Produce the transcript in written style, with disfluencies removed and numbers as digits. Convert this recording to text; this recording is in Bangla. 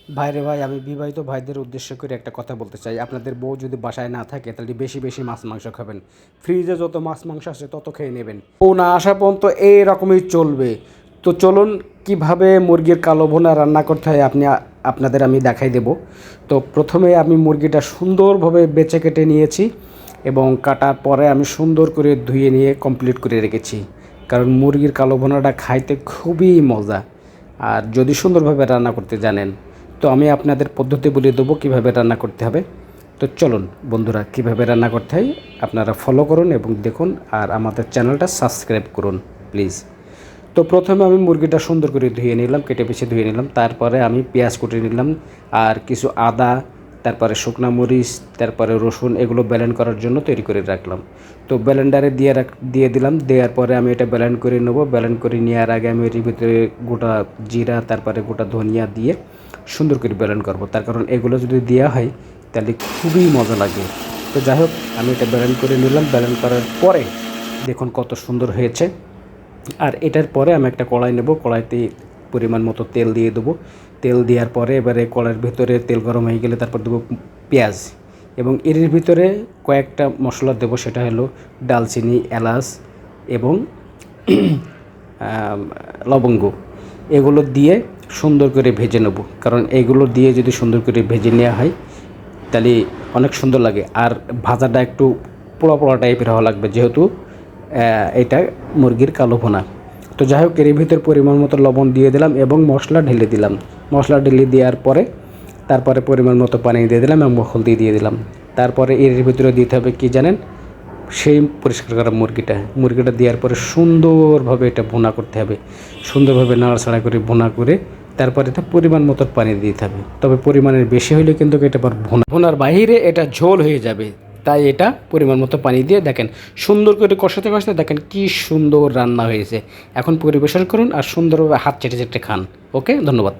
ভাইরে ভাই, আমি বিবাহিত ভাইদের উদ্দেশ্য করে একটা কথা বলতে চাই। আপনাদের বউ যদি বাসায় না থাকে তাহলে বেশি বেশি মাছ মাংস খাবেন। ফ্রিজে যত মাছ মাংস আছে তত খেয়ে নেবেন। ও না আসা পর্যন্ত এই রকমই চলবে। তো চলুন কিভাবে মুরগির কালো ভুনা রান্না করতে হয় আপনাদের আমি দেখাই দেব। তো প্রথমে আমি মুরগিটা সুন্দরভাবে বেছে কেটে নিয়েছি এবং কাটার পরে আমি সুন্দর করে ধুয়ে নিয়ে কমপ্লিট করে রেখেছি। কারণ মুরগির কালো ভুনাটা খাইতে খুবই মজা, আর যদি সুন্দরভাবে রান্না করতে জানেন। তো আমি আপনাদের পদ্ধতি বলে দেবো কীভাবে রান্না করতে হবে। তো চলুন বন্ধুরা, কীভাবে রান্না করতে হয় আপনারা ফলো করুন এবং দেখুন, আর আমাদের চ্যানেলটা সাবস্ক্রাইব করুন প্লিজ। তো প্রথমে আমি মুরগিটা সুন্দর করে ধুয়ে নিলাম, কেটে পিছিয়ে ধুয়ে নিলাম। তারপরে আমি পেঁয়াজ কুটে নিলাম আর কিছু আদা, তারপরে শুকনা মরিচ, তারপরে রসুন, এগুলো ব্লেন্ড করার জন্য তৈরি করে রাখলাম। তো ব্লেন্ডারে দিয়ে দিলাম। দেওয়ার পরে আমি এটা ব্লেন্ড করে নেবো। ব্লেন্ড করে নেওয়ার আগে আমি এর ভিতরে গোটা জিরা, তারপরে গোটা ধনিয়া দিয়ে সুন্দর করে ব্লেন্ড করবো। তার কারণ এগুলো যদি দেওয়া হয় তাহলে খুবই মজা লাগে। তো যাই হোক, আমি এটা ব্লেন্ড করে নিলাম। ব্লেন্ড করার পরে দেখুন কত সুন্দর হয়েছে। আর এটার পরে আমি একটা কড়াই নেব। কড়াইতে পরিমাণ মতো তেল দিয়ে দেবো। তেল দেওয়ার পরে এবারে কড়াইয়ের ভিতরে তেল গরম হয়ে গেলে তারপর দেবো পেঁয়াজ, এবং এর ভিতরে কয়েকটা মশলা দেবো। সেটা হলো ডালচিনি, এলাচ এবং লবঙ্গ। এগুলো দিয়ে সুন্দর করে ভেজে নেব। কারণ এগুলো দিয়ে যদি সুন্দর করে ভেজে নেওয়া হয় তাহলে অনেক সুন্দর লাগে। আর ভাজাটা একটু পোড়া পোড়া টাইপের হওয়া লাগবে, যেহেতু এটা মুরগির কালো ভুনা। তো যাই হোক, এর ভিতর পরিমাণ মতো লবণ দিয়ে দিলাম এবং মশলা ঢেলে দিলাম। মশলা ঢেলে দেওয়ার পরে তারপরে পরিমাণ মতো পানি দিয়ে দিলাম এবং হলদি দিয়ে দিলাম। তারপরে এর ভিতরে দিতে হবে কি জানেন, সেই পরিষ্কার করা মুরগিটা দেওয়ার পরে সুন্দরভাবে এটা ভুনা করতে হবে। সুন্দরভাবে নাড়াচাড়া করে ভুনা করে তারপরে এটা পরিমাণ মতো পানি দিতে হবে। তবে পরিমাণের বেশি হলে কিন্তু এটা আবার ভুনার বাইরে এটা ঝোল হয়ে যাবে। তাই এটা পরিমাণ মতো পানি দিয়ে দেখেন সুন্দর করে কষাতে কষাতে দেখেন কি সুন্দর রান্না হয়েছে। এখন পরিবেশন করুন আর সুন্দরভাবে হাত চেটে চেটে খান। ওকে, ধন্যবাদ।